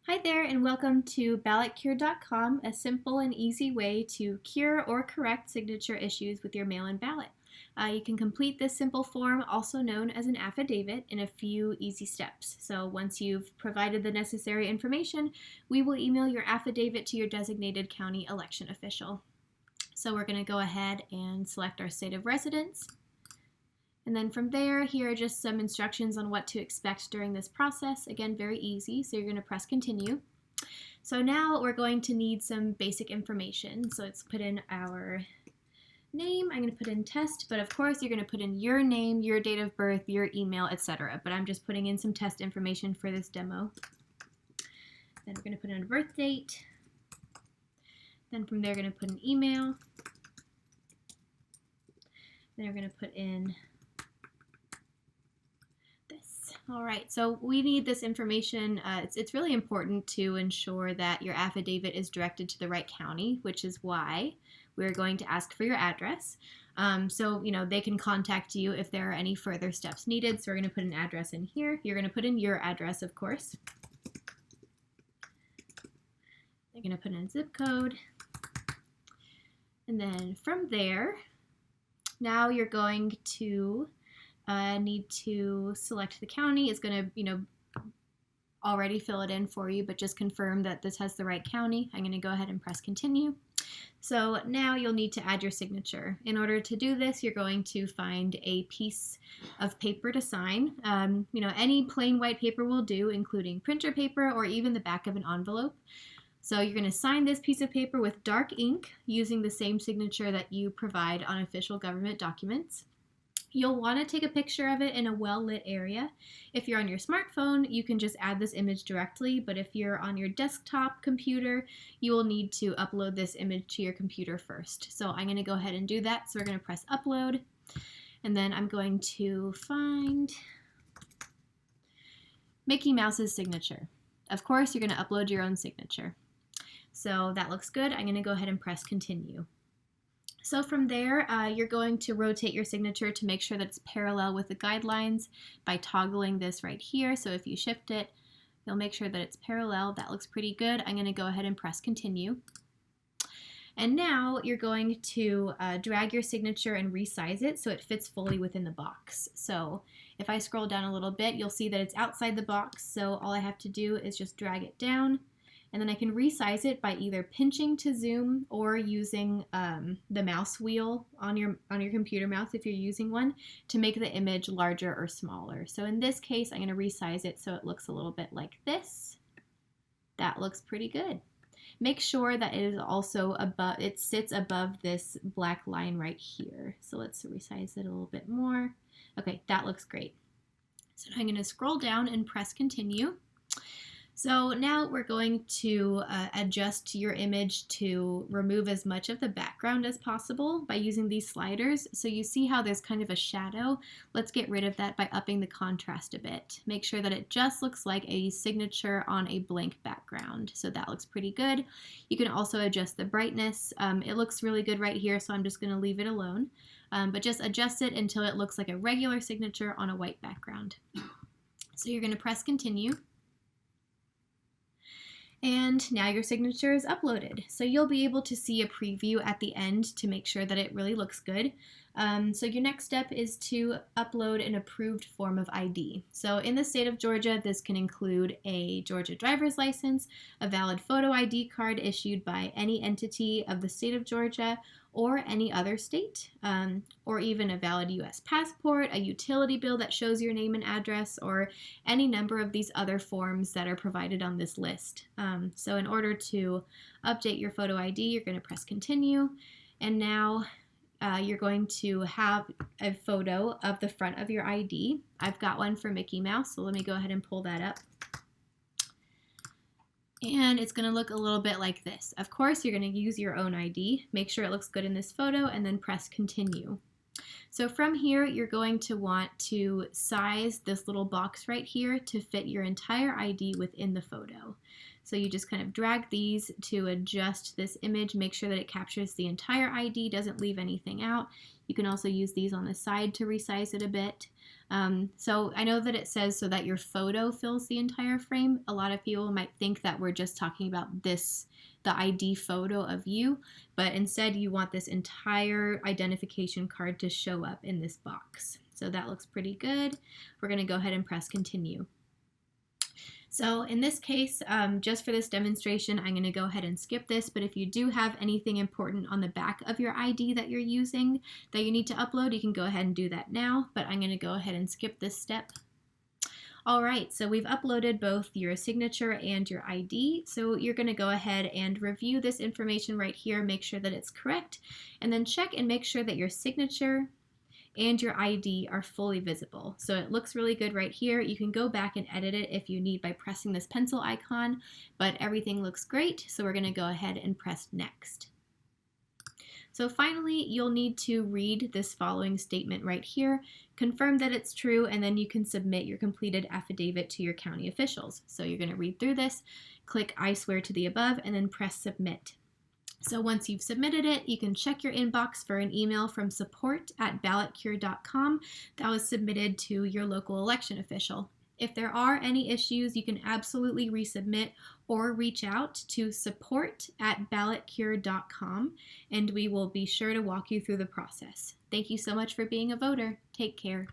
Hi there, and welcome to ballotcure.com, a simple and easy way to cure or correct signature issues with your mail-in ballot. You can complete this simple form, also known as an affidavit, in a few easy steps. So once you've provided the necessary information, we will email your affidavit to your designated county election official. So we're going to go ahead and select our state of residence. And then from there, here are just some instructions on what to expect during this process. Again, very easy, so you're going to press continue. So now we're going to need some basic information. So let's put in our name. I'm going to put in test, but of course you're going to put in your name, your date of birth, your email, etc. But I'm just putting in some test information for this demo. Then we're going to put in a birth date. Then from there, we're going to put an email. Then we're going to put in this. All right, so we need this information. It's really important to ensure that your affidavit is directed to the right county, which is why we're going to ask for your address. So, they can contact you if there are any further steps needed. So we're going to put an address in here. You're going to put in your address, of course. You're going to put in a zip code. And then from there, now you're going to need to select the county. It's going to, already fill it in for you, but just confirm that this has the right county. I'm going to go ahead and press continue. So now you'll need to add your signature. In order to do this, you're going to find a piece of paper to sign. Any plain white paper will do, including printer paper or even the back of an envelope. So you're going to sign this piece of paper with dark ink using the same signature that you provide on official government documents. You'll want to take a picture of it in a well-lit area. If you're on your smartphone, you can just add this image directly, but if you're on your desktop computer, you will need to upload this image to your computer first. So I'm going to go ahead and do that. So we're going to press upload, and then I'm going to find Mickey Mouse's signature. Of course, you're going to upload your own signature. So that looks good. I'm going to go ahead and press continue. So from there, you're going to rotate your signature to make sure that it's parallel with the guidelines by toggling this right here. So if you shift it, you'll make sure that it's parallel. That looks pretty good. I'm going to go ahead and press continue. And now you're going to drag your signature and resize it so it fits fully within the box. So if I scroll down a little bit, you'll see that it's outside the box. So all I have to do is just drag it down. And then I can resize it by either pinching to zoom or using the mouse wheel on your computer mouse if you're using one to make the image larger or smaller. So in this case, I'm going to resize it so it looks a little bit like this. That looks pretty good. Make sure that it is also above, it sits above this black line right here. So let's resize it a little bit more. Okay, that looks great. So I'm going to scroll down and press continue. So now we're going to adjust your image to remove as much of the background as possible by using these sliders. So you see how there's kind of a shadow. Let's get rid of that by upping the contrast a bit. Make sure that it just looks like a signature on a blank background. So that looks pretty good. You can also adjust the brightness. It looks really good right here, so I'm just going to leave it alone. But just adjust it until it looks like a regular signature on a white background. So you're going to press continue. And now your signature is uploaded. So you'll be able to see a preview at the end to make sure that it really looks good. So your next step is to upload an approved form of ID. So in the state of Georgia, this can include a Georgia driver's license, a valid photo ID card issued by any entity of the state of Georgia or any other state, or even a valid U.S. passport, a utility bill that shows your name and address, or any number of these other forms that are provided on this list. So in order to update your photo ID, you're going to press continue, and now you're going to have a photo of the front of your ID. I've got one for Mickey Mouse, so let me go ahead and pull that up. And it's going to look a little bit like this. Of course, you're going to use your own ID. Make sure it looks good in this photo, and then press continue. So from here, you're going to want to size this little box right here to fit your entire ID within the photo. So you just kind of drag these to adjust this image, make sure that it captures the entire ID, doesn't leave anything out. You can also use these on the side to resize it a bit. So I know that it says so that your photo fills the entire frame. A lot of people might think that we're just talking about this, the ID photo of you, but instead you want this entire identification card to show up in this box. So that looks pretty good. We're going to go ahead and press continue. So in this case, just for this demonstration, I'm going to go ahead and skip this, but if you do have anything important on the back of your ID that you're using that you need to upload, you can go ahead and do that now, but I'm going to go ahead and skip this step. All right, so we've uploaded both your signature and your ID, so you're going to go ahead and review this information right here, make sure that it's correct, and then check and make sure that your signature and your ID are fully visible. So it looks really good right here. You can go back and edit it if you need by pressing this pencil icon, but everything looks great, so we're going to go ahead and press next. So finally, you'll need to read this following statement right here, confirm that it's true, and then you can submit your completed affidavit to your county officials. So you're going to read through this, click I swear to the above, and then press submit. So once you've submitted it, you can check your inbox for an email from support@ballotcure.com that was submitted to your local election official. If there are any issues, you can absolutely resubmit or reach out to support@ballotcure.com, and we will be sure to walk you through the process. Thank you so much for being a voter. Take care.